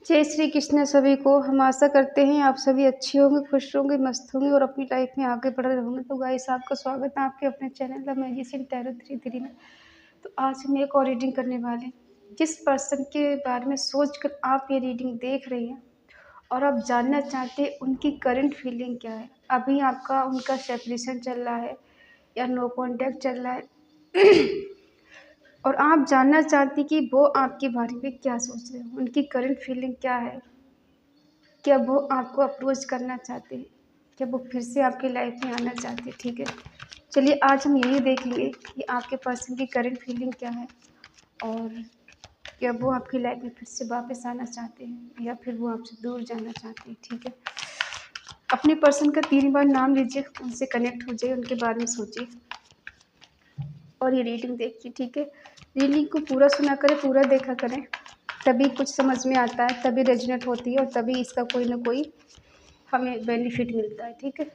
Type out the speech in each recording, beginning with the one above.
जय श्री कृष्ण सभी को। हम आशा करते हैं आप सभी अच्छे होंगे, खुश होंगे, मस्त होंगे और अपनी लाइफ में आगे बढ़ रहे होंगे। तो गाइस, आपका स्वागत है आपके अपने चैनल द मैजिशियन टैरो 3 में। तो आज हम एक और रीडिंग करने वाले हैं। जिस पर्सन के बारे में सोचकर आप ये रीडिंग देख रही हैं और आप जानना चाहते हैं उनकी करंट फीलिंग क्या है, अभी आपका उनका सेपरेशन चल रहा है या नो कॉन्टैक्ट चल रहा है और आप जानना चाहती कि वो आपके बारे में क्या सोच रहे हो, उनकी करंट फीलिंग क्या है, क्या वो आपको अप्रोच करना चाहते हैं, क्या वो फिर से आपकी लाइफ में आना चाहते हैं। ठीक है, चलिए आज हम यही देखेंगे कि आपके पर्सन की करंट फीलिंग क्या है और क्या वो आपकी लाइफ में फिर से वापस आना चाहते हैं या फिर वो आपसे दूर जाना चाहते हैं। ठीक है, अपने पर्सन का 3 बार नाम लीजिए, उनसे कनेक्ट हो जाइए, उनके बारे में सोचिए और ये रीडिंग देखिए। ठीक है, रीडिंग को पूरा सुना करें, पूरा देखा करें, तभी कुछ समझ में आता है, तभी रेजोनेट होती है और तभी इसका कोई ना कोई हमें बेनिफिट मिलता है। ठीक है,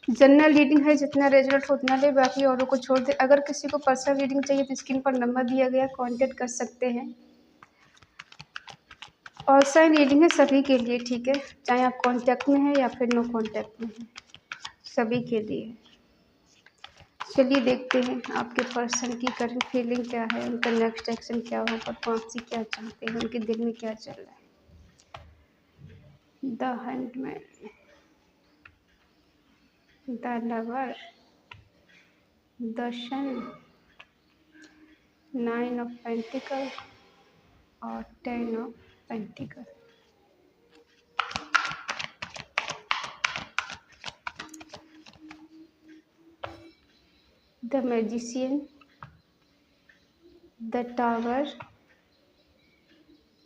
जनरल रीडिंग है, जितना रेजोनेट हो उतना ले, बाकी औरों को छोड़ दे। अगर किसी को पर्सनल रीडिंग चाहिए तो स्क्रीन पर नंबर दिया गया, कांटेक्ट कर सकते हैं। और साइन रीडिंग है सभी के लिए। ठीक है, चाहे आप कांटेक्ट में हैं या फिर नो कांटेक्ट में हैं, सभी के लिए। चलिए देखते हैं आपके पर्सन की करंट फीलिंग क्या है, उनका नेक्स्ट एक्शन क्या होगा, वो आपसे क्या चाहते हैं, उनके दिल में क्या चल रहा है। The hanged man, the lover, the sun, 9 of pentacle और 10 of pentacle. The magician, the tower,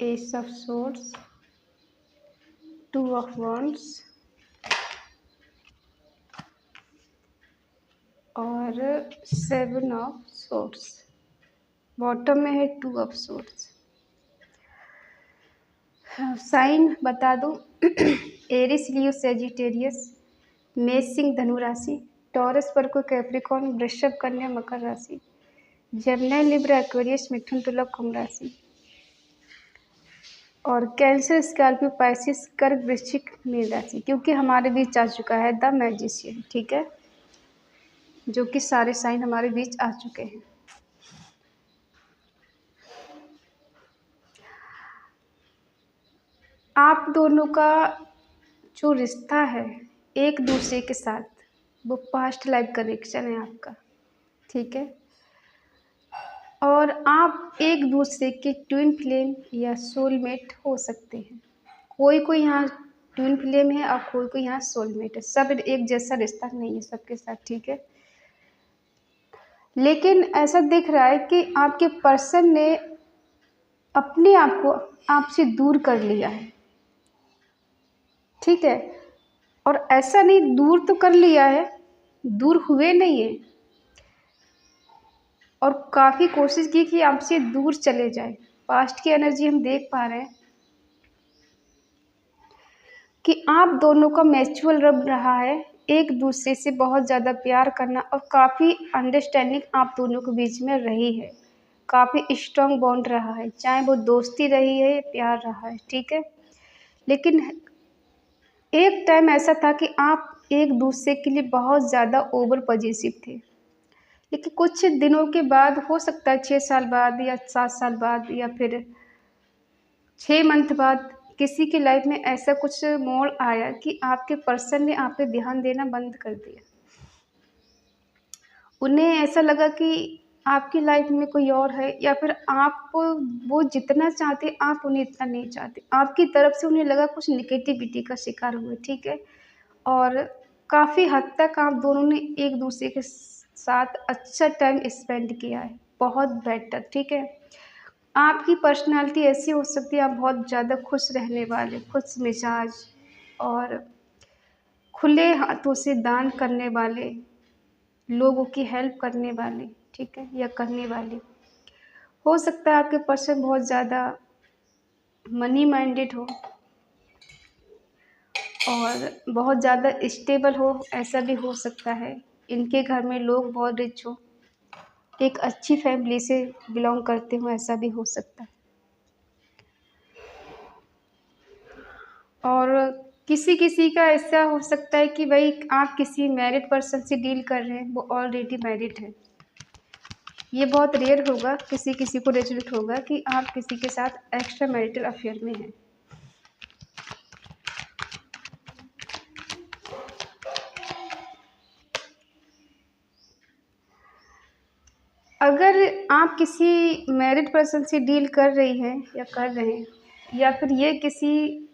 ace of swords, 2 of wands और 7 ऑफ सोर्ड्स। बॉटम में है 2 ऑफ सोर्ड्स। साइन बता दूं, एरिस, लियो, सेजिटेरियस, मेष, सिंह, धनु राशि, टॉरस, वर्गो, कैप्रिकॉर्न, वृषभ, कन्या, मकर राशि, जेमिनी, लिब्रा, एक्वेरियस, मिथुन, तुला, कुंभ राशि और कैंसर, स्कॉर्पियो, पाइसिस, कर्क, वृश्चिक, मीन राशि। क्योंकि हमारे बीच आ चुका है द मैजिशियन। ठीक है, जो कि सारे साइन हमारे बीच आ चुके हैं। आप दोनों का जो रिश्ता है एक दूसरे के साथ, वो पास्ट लाइफ कनेक्शन है आपका। ठीक है, और आप एक दूसरे के ट्विन फ्लेम या सोलमेट हो सकते हैं। कोई यहाँ ट्विन फ्लेम है और कोई यहाँ सोलमेट है। सब एक जैसा रिश्ता नहीं है सबके साथ। ठीक है, लेकिन ऐसा दिख रहा है कि आपके पर्सन ने अपने आप को आपसे दूर कर लिया है। ठीक है, और ऐसा नहीं, दूर तो कर लिया है, दूर हुए नहीं है, और काफ़ी कोशिश की कि आपसे दूर चले जाए। पास्ट की एनर्जी हम देख पा रहे हैं कि आप दोनों का म्यूचुअल रब रहा है, एक दूसरे से बहुत ज़्यादा प्यार करना और काफ़ी अंडरस्टैंडिंग आप दोनों के बीच में रही है। काफ़ी स्ट्रॉन्ग बॉन्ड रहा है, चाहे वो दोस्ती रही है या प्यार रहा है। ठीक है, लेकिन एक टाइम ऐसा था कि आप एक दूसरे के लिए बहुत ज़्यादा ओवर पॉजिटिव थे। लेकिन कुछ दिनों के बाद, हो सकता है 6 साल बाद या 7 साल बाद या फिर 6 मंथ बाद, किसी की लाइफ में ऐसा कुछ मोड़ आया कि आपके पर्सन ने आप पे ध्यान देना बंद कर दिया। उन्हें ऐसा लगा कि आपकी लाइफ में कोई और है, या फिर आप वो जितना चाहते आप उन्हें इतना नहीं चाहते। आपकी तरफ से उन्हें लगा कुछ निगेटिविटी का शिकार हुए। ठीक है, और काफ़ी हद तक आप दोनों ने एक दूसरे के साथ अच्छा टाइम स्पेंड किया है, बहुत बेटर। ठीक है, आपकी पर्सनालिटी ऐसी हो सकती है, आप बहुत ज़्यादा खुश रहने वाले, खुश मिजाज और खुले हाथों से दान करने वाले, लोगों की हेल्प करने वाले। ठीक है, या करने वाले। हो सकता है आपके पर्सन बहुत ज़्यादा मनी माइंडेड हो और बहुत ज़्यादा स्टेबल हो, ऐसा भी हो सकता है। इनके घर में लोग बहुत रिच हो, एक अच्छी फैमिली से बिलोंग करते हो, ऐसा भी हो सकता है। और किसी किसी का ऐसा हो सकता है कि भाई आप किसी मैरिड पर्सन से डील कर रहे हैं, वो ऑलरेडी मैरिड है। ये बहुत रेयर होगा, किसी किसी को रेजल्ट होगा कि आप किसी के साथ एक्स्ट्रा मैरिटल अफेयर में हैं। अगर आप किसी मैरिड पर्सन से डील कर रही हैं या कर रहे हैं, या फिर ये किसी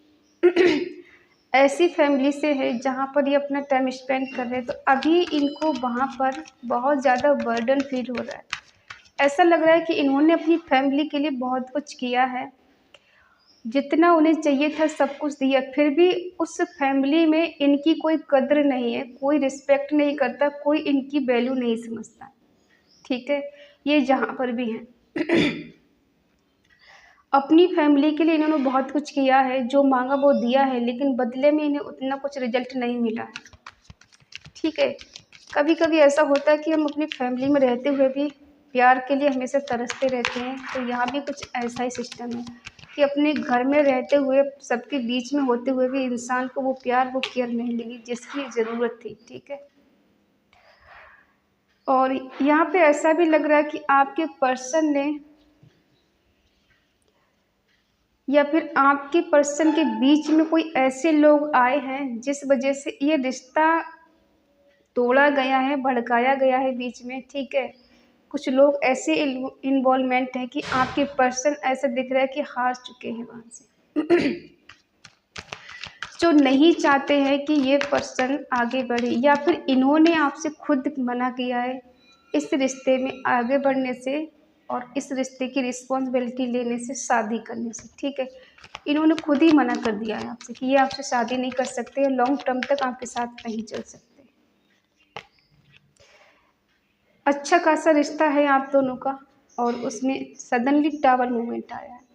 ऐसी फैमिली से है जहाँ पर ये अपना टाइम स्पेंड कर रहे हैं, तो अभी इनको वहाँ पर बहुत ज़्यादा बर्डन फील हो रहा है। ऐसा लग रहा है कि इन्होंने अपनी फैमिली के लिए बहुत कुछ किया है, जितना उन्हें चाहिए था सब कुछ दिया, फिर भी उस फैमिली में इनकी कोई कद्र नहीं है, कोई रिस्पेक्ट नहीं करता, कोई इनकी वैल्यू नहीं समझता। ठीक है, ये जहाँ पर भी हैं अपनी फैमिली के लिए इन्होंने बहुत कुछ किया है, जो मांगा वो दिया है, लेकिन बदले में इन्हें उतना कुछ रिजल्ट नहीं मिला है। ठीक है, कभी कभी ऐसा होता है कि हम अपनी फैमिली में रहते हुए भी प्यार के लिए हमेशा तरसते रहते हैं। तो यहाँ भी कुछ ऐसा ही सिस्टम है कि अपने घर में रहते हुए, सबके बीच में होते हुए भी इंसान को वो प्यार, वो केयर नहीं लगी जिसकी ज़रूरत थी। ठीक है, और यहाँ पे ऐसा भी लग रहा है कि आपके पर्सन ने या फिर आपके पर्सन के बीच में कोई ऐसे लोग आए हैं जिस वजह से ये रिश्ता तोड़ा गया है, भड़काया गया है बीच में। ठीक है, कुछ लोग ऐसे इन्वॉल्वमेंट है कि आपके पर्सन ऐसा दिख रहा है कि हार चुके हैं वहाँ से जो नहीं चाहते हैं कि ये पर्सन आगे बढ़े, या फिर इन्होंने आपसे खुद मना किया है इस रिश्ते में आगे बढ़ने से और इस रिश्ते की रिस्पॉन्सिबिलिटी लेने से, शादी करने से। ठीक है, इन्होंने खुद ही मना कर दिया है आपसे कि ये आपसे शादी नहीं कर सकते या लॉन्ग टर्म तक आपके साथ नहीं चल सकते। अच्छा खासा रिश्ता है आप दोनों का, और उसमें सडनली टावर मूवमेंट आया है।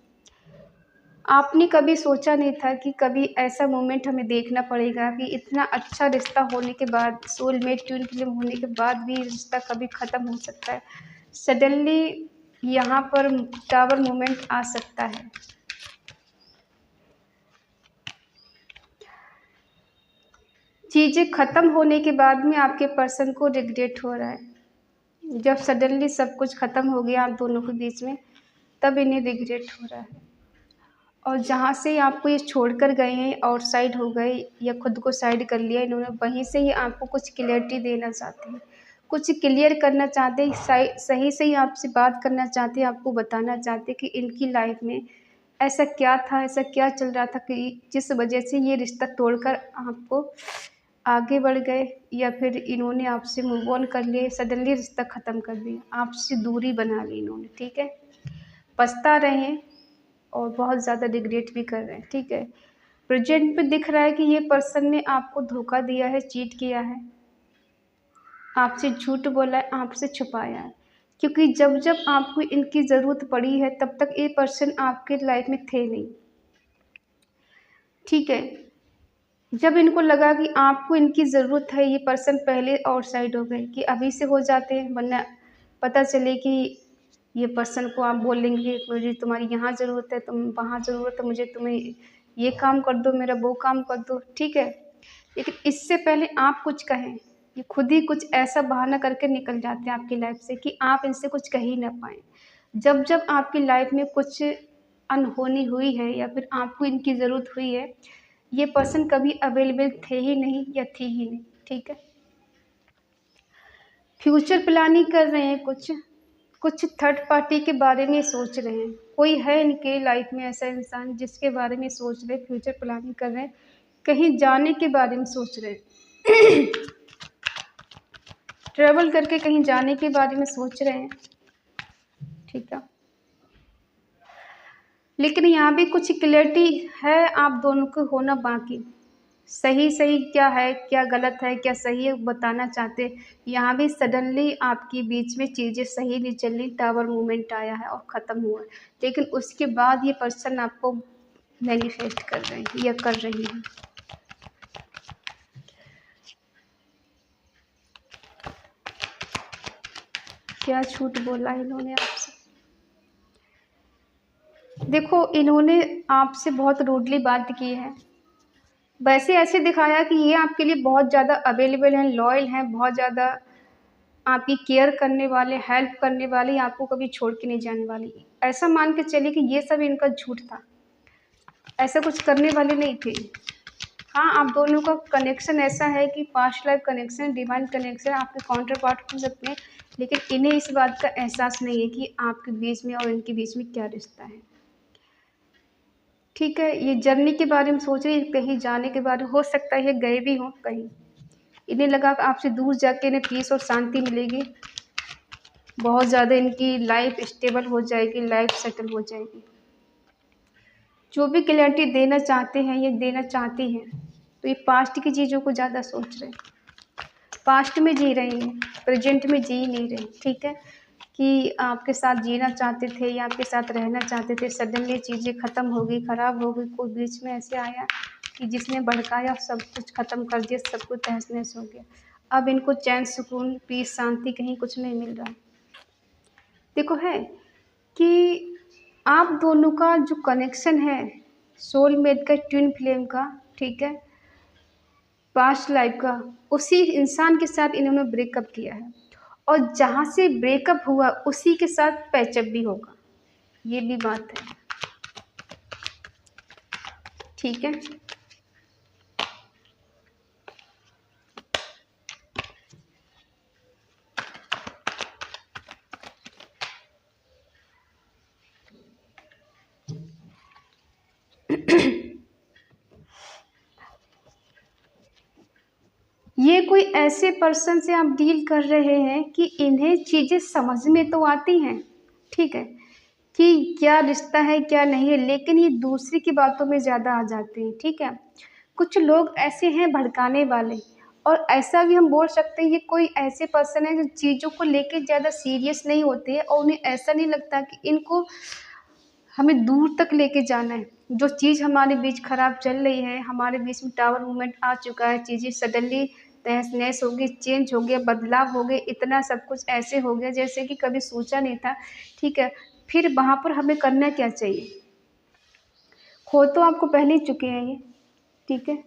आपने कभी सोचा नहीं था कि कभी ऐसा मोमेंट हमें देखना पड़ेगा कि इतना अच्छा रिश्ता होने के बाद, सोलमेट ट्विन फ्लेम होने के बाद भी रिश्ता कभी ख़त्म हो सकता है। सडनली यहाँ पर टावर मोमेंट आ सकता है। चीज़ें ख़त्म होने के बाद में आपके पर्सन को रिग्रेट हो रहा है। जब सडनली सब कुछ ख़त्म हो गया आप दोनों के बीच में, तब इन्हें रिग्रेट हो रहा है। और जहाँ से आपको ये छोड़कर गए हैं, आउटसाइड हो गए या खुद को साइड कर लिया इन्होंने, वहीं से ही आपको कुछ क्लियरिटी देना चाहते हैं, कुछ क्लियर करना चाहते हैं, सही सही आपसे बात करना चाहते हैं, आपको बताना चाहते हैं कि इनकी लाइफ में ऐसा क्या था, ऐसा क्या चल रहा था कि जिस वजह से ये रिश्ता तोड़कर आपको आगे बढ़ गए, या फिर इन्होंने आपसे मूव ऑन कर लिए, सडनली रिश्ता ख़त्म कर दिया, आपसे दूरी बना ली इन्होंने। ठीक है, पछता रहे हैं और बहुत ज़्यादा रिग्रेट भी कर रहे हैं। ठीक है, प्रेजेंट पे दिख रहा है कि ये पर्सन ने आपको धोखा दिया है, चीट किया है, आपसे झूठ बोला है, आपसे छुपाया है, क्योंकि जब जब आपको इनकी ज़रूरत पड़ी है तब तक ये पर्सन आपके लाइफ में थे नहीं। ठीक है, जब इनको लगा कि आपको इनकी ज़रूरत है, ये पर्सन पहले आउटसाइड हो गए कि अभी से हो जाते हैं, वरना पता चले कि ये पर्सन को आप बोलेंगे मुझे तुम्हारी यहाँ ज़रूरत है, तुम वहाँ ज़रूरत है, मुझे तुम्हें ये काम कर दो, मेरा वो काम कर दो। ठीक है, लेकिन इससे पहले आप कुछ कहें, ये खुद ही कुछ ऐसा बहाना करके निकल जाते हैं आपकी लाइफ से कि आप इनसे कुछ कह ही ना पाएँ। जब जब आपकी लाइफ में कुछ अनहोनी हुई है या फिर आपको इनकी ज़रूरत हुई है, ये पर्सन कभी अवेलेबल थे ही नहीं या थी ही नहीं। ठीक है, फ्यूचर प्लानिंग कर रहे हैं, कुछ थर्ड पार्टी के बारे में सोच रहे हैं। कोई है इनके लाइफ में ऐसा इंसान जिसके बारे में सोच रहे, फ्यूचर प्लानिंग कर रहे हैं, कहीं जाने के बारे में सोच रहे हैं ट्रैवल करके कहीं जाने के बारे में सोच रहे हैं। ठीक है, लेकिन यहाँ भी कुछ क्लैरिटी है आप दोनों को होना बाकी। सही सही क्या है, क्या गलत है, क्या सही है, बताना चाहते। यहाँ भी सडनली आपके बीच में चीज़ें सही नहीं चली, टावर मूवमेंट आया है और ख़त्म हुआ है, लेकिन उसके बाद ये पर्सन आपको मैनिफेस्ट कर रहे हैं या कर रही है। क्या झूठ बोला इन्होंने आपसे? देखो, इन्होंने आपसे बहुत रूडली बात की है, वैसे ऐसे दिखाया कि ये आपके लिए बहुत ज़्यादा अवेलेबल हैं, लॉयल हैं, बहुत ज़्यादा आपकी केयर करने वाले, हेल्प करने वाले, आपको कभी छोड़ के नहीं जाने वाले। ऐसा मान के चलिए कि ये सब इनका झूठ था, ऐसा कुछ करने वाले नहीं थे। हाँ, आप दोनों का कनेक्शन ऐसा है कि past life connection, divine connection, आपके काउंटर पार्ट हो सकते हैं, लेकिन इन्हें इस बात का एहसास नहीं है कि आपके बीच में और इनके बीच में क्या रिश्ता है। ठीक है, ये जर्नी के बारे में सोच रही है, कहीं जाने के बारे में, हो सकता है ये गए भी हों कहीं। इन्हें लगा कि आपसे दूर जाके इन्हें पीस और शांति मिलेगी, बहुत ज़्यादा इनकी लाइफ स्टेबल हो जाएगी, लाइफ सेटल हो जाएगी। जो भी क्लैरिटी देना चाहते हैं, ये देना चाहती हैं, तो ये पास्ट की चीज़ों को ज़्यादा सोच रहे हैं, पास्ट में जी रही हैं, प्रेजेंट में जी नहीं रही। ठीक है, कि आपके साथ जीना चाहते थे या आपके साथ रहना चाहते थे, सडनली चीज़ें ख़त्म हो गई, ख़राब हो गई, कोई बीच में ऐसे आया कि जिसने भड़काया, सब कुछ ख़त्म कर दिया, सब कुछ तहस-नहस हो गया। अब इनको चैन, सुकून, पीस, शांति कहीं कुछ नहीं मिल रहा। देखो है कि आप दोनों का जो कनेक्शन है, सोलमेट का, ट्विन फ्लेम का, ठीक है, पास्ट लाइफ का, उसी इंसान के साथ इन्होंने ब्रेकअप किया है, और जहाँ से ब्रेकअप हुआ उसी के साथ पैचअप भी होगा, ये भी बात है। ठीक है, ये कोई ऐसे पर्सन से आप डील कर रहे हैं कि इन्हें चीज़ें समझ में तो आती हैं, ठीक है, कि क्या रिश्ता है क्या नहीं है, लेकिन ये दूसरे की बातों में ज़्यादा आ जाते हैं। ठीक है, कुछ लोग ऐसे हैं भड़काने वाले, और ऐसा भी हम बोल सकते हैं ये कोई ऐसे पर्सन है जो चीज़ों को लेके ज़्यादा सीरियस नहीं होते हैं, और उन्हें ऐसा नहीं लगता कि इनको हमें दूर तक लेके जाना है। जो चीज़ हमारे बीच खराब चल रही है, हमारे बीच में टावर मूवमेंट आ चुका है, चीज़ें सडनली तहस-नहस हो गई, चेंज हो गया, बदलाव हो गए, इतना सब कुछ ऐसे हो गया जैसे कि कभी सोचा नहीं था। ठीक है, फिर वहाँ पर हमें करना क्या चाहिए? खो तो आपको पहले ही चुके हैं ये, ठीक है?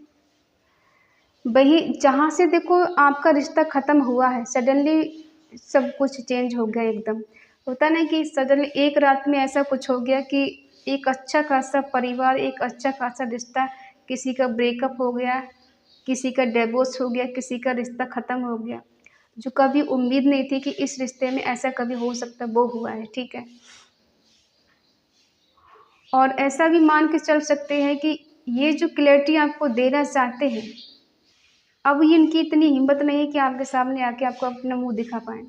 वही जहाँ से देखो आपका रिश्ता ख़त्म हुआ है, सडनली सब कुछ चेंज हो गया एकदम। होता ना कि सडनली एक रात में ऐसा कुछ हो गया कि एक अच्छा खासा परिवार, एक अच्छा खासा रिश्ता, किसी का ब्रेकअप हो गया, किसी का डिवोर्स हो गया, किसी का रिश्ता ख़त्म हो गया। जो कभी उम्मीद नहीं थी कि इस रिश्ते में ऐसा कभी हो सकता, वो हुआ है, ठीक है? और ऐसा भी मान के चल सकते हैं कि ये जो क्लैरिटी आपको देना चाहते हैं, अब ये इनकी इतनी हिम्मत नहीं है कि आपके सामने आके आपको अपना मुँह दिखा पाएँ।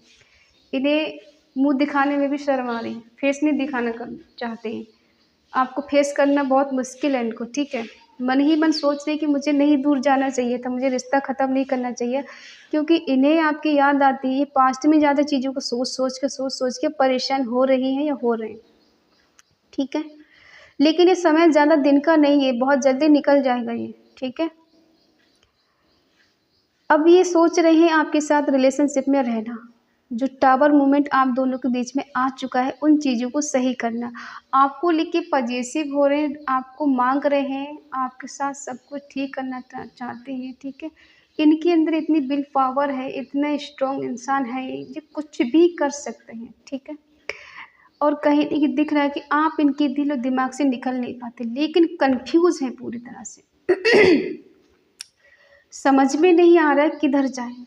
इन्हें मुँह दिखाने में भी शर्म आ रही है, फेस नहीं दिखाना चाहते हैं। आपको फेस करना बहुत मुश्किल है इनको, ठीक है? मन ही मन सोच रहे हैं कि मुझे नहीं दूर जाना चाहिए था, मुझे रिश्ता ख़त्म नहीं करना चाहिए, क्योंकि इन्हें आपकी याद आती है, ये पास्ट में ज़्यादा चीज़ों को सोच-सोच के परेशान हो रही हैं या हो रहे हैं, ठीक है? लेकिन ये समय ज़्यादा दिन का नहीं है, बहुत जल्दी निकल जाएगा ये, ठीक है? अब ये सोच रहे हैं आपके साथ रिलेशनशिप में रहना। जो टावर मोमेंट आप दोनों के बीच में आ चुका है, उन चीज़ों को सही करना। आपको लेके पजेसिव हो रहे हैं, आपको माँग रहे हैं, आपके साथ सब कुछ ठीक करना चाहते हैं, ठीक है? इनके अंदर इतनी विल पावर है, इतना स्ट्रॉन्ग इंसान है ये कुछ भी कर सकते हैं, ठीक है? और कहीं ये दिख रहा है कि आप इनके दिल और दिमाग से निकल नहीं पाते, लेकिन कन्फ्यूज़ हैं पूरी तरह से। समझ में नहीं आ रहा है किधर जाएँ,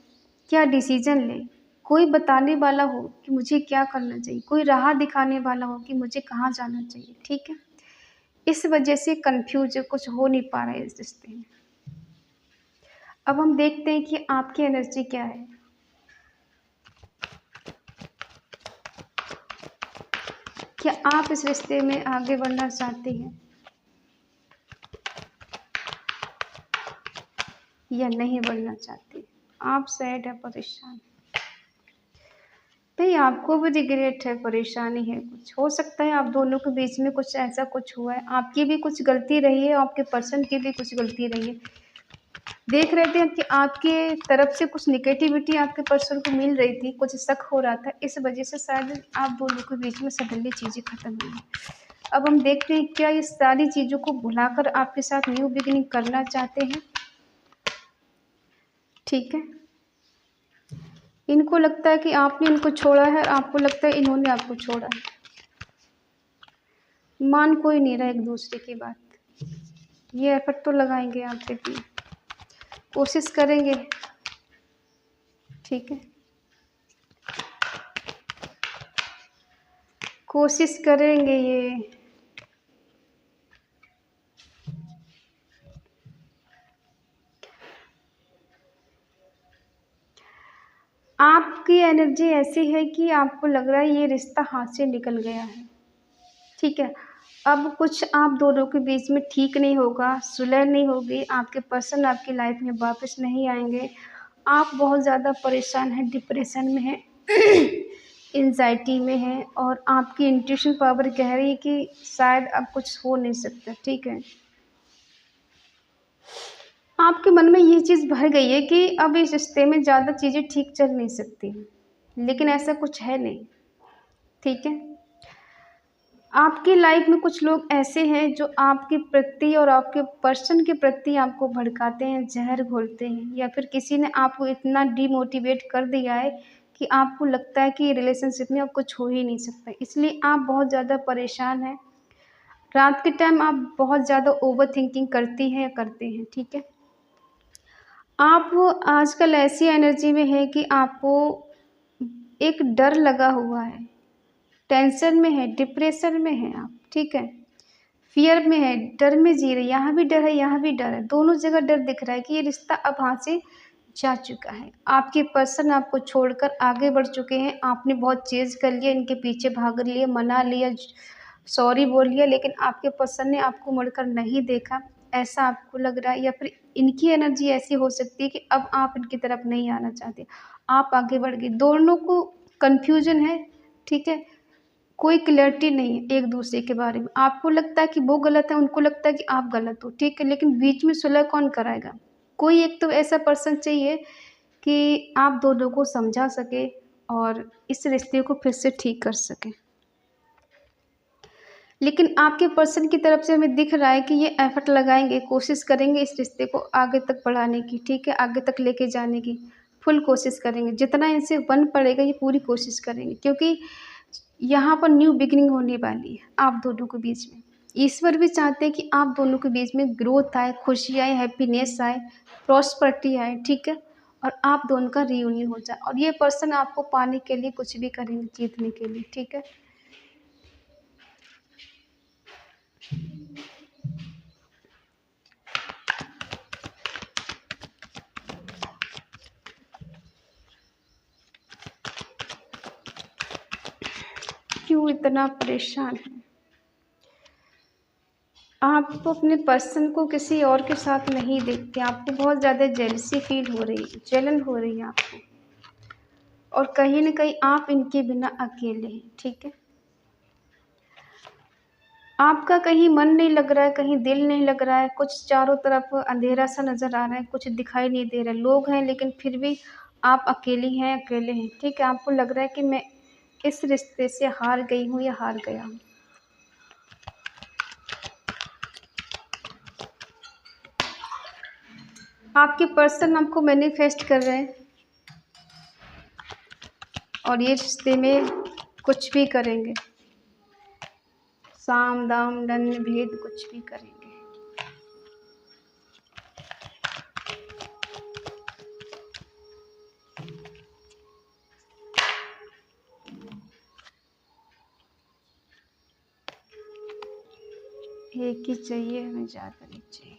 क्या डिसीज़न लें? कोई बताने वाला हो कि मुझे क्या करना चाहिए, कोई राह दिखाने वाला हो कि मुझे कहाँ जाना चाहिए, ठीक है? इस वजह से कन्फ्यूज़ है, कुछ हो नहीं पा रहा है इस रिश्ते में। अब हम देखते हैं कि आपकी एनर्जी क्या है? क्या आप इस रिश्ते में आगे बढ़ना चाहते हैं या नहीं बढ़ना चाहते? आप सैड है, परेशान हैं। भई आपको भी रिग्रेट है, परेशानी है कुछ। हो सकता है आप दोनों के बीच में कुछ ऐसा कुछ हुआ है, आपकी भी कुछ गलती रही है, आपके पर्सन की भी कुछ गलती रही है। देख रहे थे कि आपके तरफ से कुछ नेगेटिविटी आपके पर्सन को मिल रही थी, कुछ शक हो रहा था, इस वजह से शायद आप दोनों के बीच में सडनली चीज़ें ख़त्म हुई हैं। अब हम देखते हैं क्या ये सारी चीज़ों को भुलाकर आपके साथ न्यू बिगिनिंग करना चाहते हैं। ठीक है, इनको लगता है कि आपने इनको छोड़ा है और आपको लगता है इन्होंने आपको छोड़ा है। मान कोई नहीं रहा एक दूसरे की बात। ये एफर्ट तो लगाएंगे, आप देखिए, कोशिश करेंगे। ठीक है, कोशिश करेंगे ये। आपकी एनर्जी ऐसी है कि आपको लग रहा है ये रिश्ता हाथ से निकल गया है। ठीक है, अब कुछ आप दोनों के बीच में ठीक नहीं होगा, सुलह नहीं होगी, आपके पर्सन आपकी लाइफ में वापस नहीं आएंगे। आप बहुत ज़्यादा परेशान हैं, डिप्रेशन में हैं, एंजाइटी में हैं, और आपकी इंट्यूशन पावर कह रही है कि शायद अब कुछ हो नहीं सकता। ठीक है, आपके मन में ये चीज़ भर गई है कि अब इस रिश्ते में ज़्यादा चीज़ें ठीक चल नहीं सकती, लेकिन ऐसा कुछ है नहीं। ठीक है, आपकी लाइफ में कुछ लोग ऐसे हैं जो आपके प्रति और आपके पर्सन के प्रति आपको भड़काते हैं, जहर घोलते हैं, या फिर किसी ने आपको इतना डीमोटिवेट कर दिया है कि आपको लगता है कि रिलेशनशिप में अब कुछ हो ही नहीं सकता, इसलिए आप बहुत ज़्यादा परेशान हैं। रात के टाइम आप बहुत ज़्यादा ओवर थिंकिंग करती हैं या करते हैं। ठीक है, आप आजकल ऐसी एनर्जी में है कि आपको एक डर लगा हुआ है, टेंशन में है, डिप्रेशन में है आप। ठीक है, फियर में है, डर में जी रहे, यहाँ भी डर है, यहाँ भी डर है, दोनों जगह डर दिख रहा है कि ये रिश्ता अब हाथ से जा चुका है। आपके पर्सन आपको छोड़कर आगे बढ़ चुके हैं, आपने बहुत चेज़ कर लिया, इनके पीछे भाग लिया, मना लिया, सॉरी बोल लिया, लेकिन आपके पर्सन ने आपको मुड़कर नहीं देखा, ऐसा आपको लग रहा है। या फिर इनकी एनर्जी ऐसी हो सकती है कि अब आप इनकी तरफ नहीं आना चाहते, आप आगे बढ़ गए, दोनों को कन्फ्यूजन है। ठीक है, कोई क्लैरिटी नहीं है एक दूसरे के बारे में, आपको लगता है कि वो गलत है, उनको लगता है कि आप गलत हो। ठीक है, लेकिन बीच में सुलह कौन कराएगा? कोई एक तो ऐसा पर्सन चाहिए कि आप दोनों को समझा सके और इस रिश्ते को फिर से ठीक कर सके। लेकिन आपके पर्सन की तरफ से हमें दिख रहा है कि ये एफर्ट लगाएंगे, कोशिश करेंगे इस रिश्ते को आगे तक बढ़ाने की। ठीक है, आगे तक लेके जाने की फुल कोशिश करेंगे, जितना इनसे बन पड़ेगा ये पूरी कोशिश करेंगे, क्योंकि यहाँ पर न्यू बिगिनिंग होने वाली है आप दोनों के बीच में। ईश्वर भी चाहते हैं कि आप दोनों के बीच में ग्रोथ आए, खुशी आए, हैप्पीनेस आए, प्रॉस्पेरिटी आए। ठीक है, और आप दोनों का रियूनियन हो जाए, और ये पर्सन आपको पाने के लिए कुछ भी करेंगे, जीतने के लिए। ठीक है, क्यों इतना परेशान है? आप अपने पर्सन को किसी और के साथ नहीं देखते, आपको बहुत ज़्यादा जेलसी फील हो रही है, जलन हो रही है आपको, और कहीं न कहीं आप इनके बिना अकेले हैं। ठीक है, आपका कहीं मन नहीं लग रहा है, कहीं दिल नहीं लग रहा है, कुछ चारों तरफ अंधेरा सा नज़र आ रहा है, कुछ दिखाई नहीं दे रहा है, लोग हैं लेकिन फिर भी आप अकेली हैं, अकेले हैं। ठीक है, आपको लग रहा है कि मैं इस रिश्ते से हार गई हूँ या हार गया हूँ। आपके पर्सन आपको मैनिफेस्ट कर रहे हैं और ये रिश्ते में कुछ भी करेंगे, साम दाम दंड भेद कुछ भी करेंगे। एक ही चाहिए हमें, ज़्यादा नहीं चाहिए।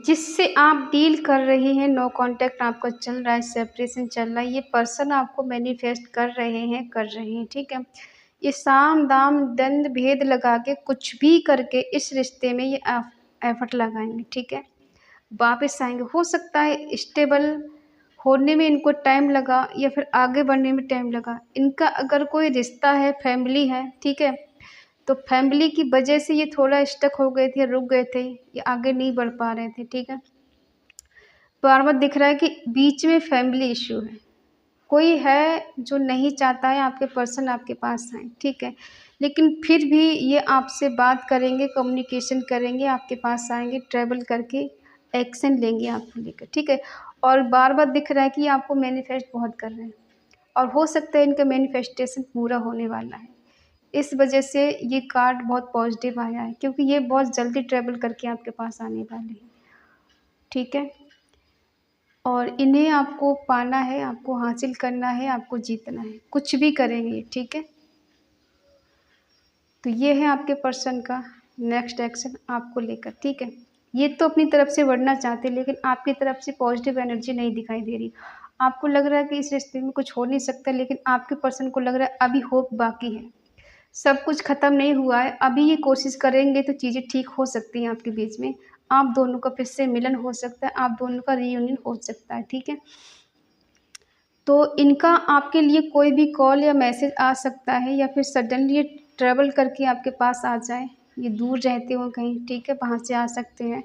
जिससे आप डील कर रहे हैं, नो कांटेक्ट आपका चल रहा है, सेपरेशन चल रहा है, ये पर्सन आपको मैनिफेस्ट कर रहे हैं, कर रहे हैं। ठीक है, ये साम दाम दंड भेद लगा के कुछ भी करके इस रिश्ते में ये एफर्ट लगाएंगे। ठीक है, वापस आएंगे, हो सकता है स्टेबल होने में इनको टाइम लगा या फिर आगे बढ़ने में टाइम लगा। इनका अगर कोई रिश्ता है, फैमिली है, ठीक है, तो फैमिली की वजह से ये थोड़ा स्टक हो गए थे, रुक गए थे, ये आगे नहीं बढ़ पा रहे थे। ठीक है, बार-बार दिख रहा है कि बीच में फैमिली इश्यू है। कोई है जो नहीं चाहता है आपके पर्सन आपके पास आएँ, ठीक है? लेकिन फिर भी ये आपसे बात करेंगे, कम्युनिकेशन करेंगे, आपके पास आएँगे, ट्रैवल करके एक्शन लेंगे आपको लेकर, ठीक है? और बार-बार दिख रहा है कि ये आपको मैनिफेस्ट बहुत कर रहे हैं और हो सकता है इनका मैनिफेस्टेशन पूरा होने वाला है। इस वजह से ये कार्ड बहुत पॉज़िटिव आया है क्योंकि ये बहुत जल्दी ट्रैवल करके आपके पास आने वाले हैं, ठीक है? और इन्हें आपको पाना है, आपको हासिल करना है, आपको जीतना है, कुछ भी करेंगे, ठीक है? तो ये है आपके पर्सन का नेक्स्ट एक्शन आपको लेकर, ठीक है? ये तो अपनी तरफ से बढ़ना चाहते हैं लेकिन आपकी तरफ से पॉजिटिव एनर्जी नहीं दिखाई दे रही। आपको लग रहा है कि इस रिश्ते में कुछ हो नहीं सकता लेकिन आपके पर्सन को लग रहा है अभी होप बाकी है। सब कुछ ख़त्म नहीं हुआ है, अभी ये कोशिश करेंगे तो चीज़ें ठीक हो सकती हैं आपके बीच में। आप दोनों का फिर से मिलन हो सकता है, आप दोनों का रियूनियन हो सकता है, ठीक है? तो इनका आपके लिए कोई भी कॉल या मैसेज आ सकता है या फिर सडनली ये ट्रैवल करके आपके पास आ जाए। ये दूर रहते हो कहीं, ठीक है? वहाँ से आ सकते हैं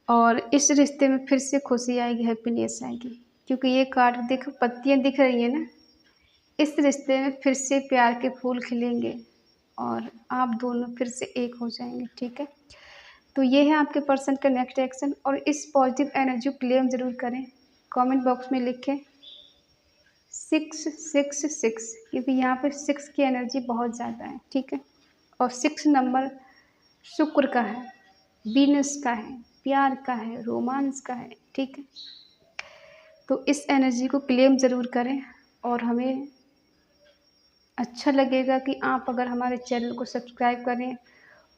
और इस रिश्ते में फिर से खुशी आएगी, हैप्पीनेस आएगी। क्योंकि ये कार्ड देखो पत्तियाँ दिख रही हैं ना, इस रिश्ते में फिर से प्यार के फूल खिलेंगे और आप दोनों फिर से एक हो जाएँगे, ठीक है? तो ये है आपके पर्सन का नेक्स्ट एक्शन और इस पॉजिटिव एनर्जी को क्लेम ज़रूर करें। कमेंट बॉक्स में लिखें 666 क्योंकि यहाँ पे 6 की एनर्जी बहुत ज़्यादा है, ठीक है? और 6 नंबर शुक्र का है, वीनस का है, प्यार का है, रोमांस का है, ठीक है? तो इस एनर्जी को क्लेम ज़रूर करें और हमें अच्छा लगेगा कि आप अगर हमारे चैनल को सब्सक्राइब करें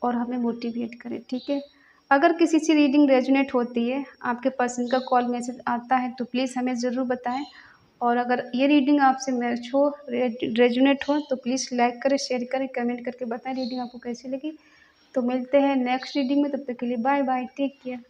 और हमें मोटिवेट करें, ठीक है? अगर किसी से रीडिंग रेजोनेट होती है, आपके पर्सन का कॉल मैसेज आता है तो प्लीज़ हमें ज़रूर बताएँ और अगर ये रीडिंग आपसे मैच हो, रेजोनेट हो तो प्लीज़ लाइक करें, शेयर करें, कमेंट करके बताएँ रीडिंग आपको कैसी लगी। तो मिलते हैं नेक्स्ट रीडिंग में, तब तक के लिए बाय बाय, टेक केयर।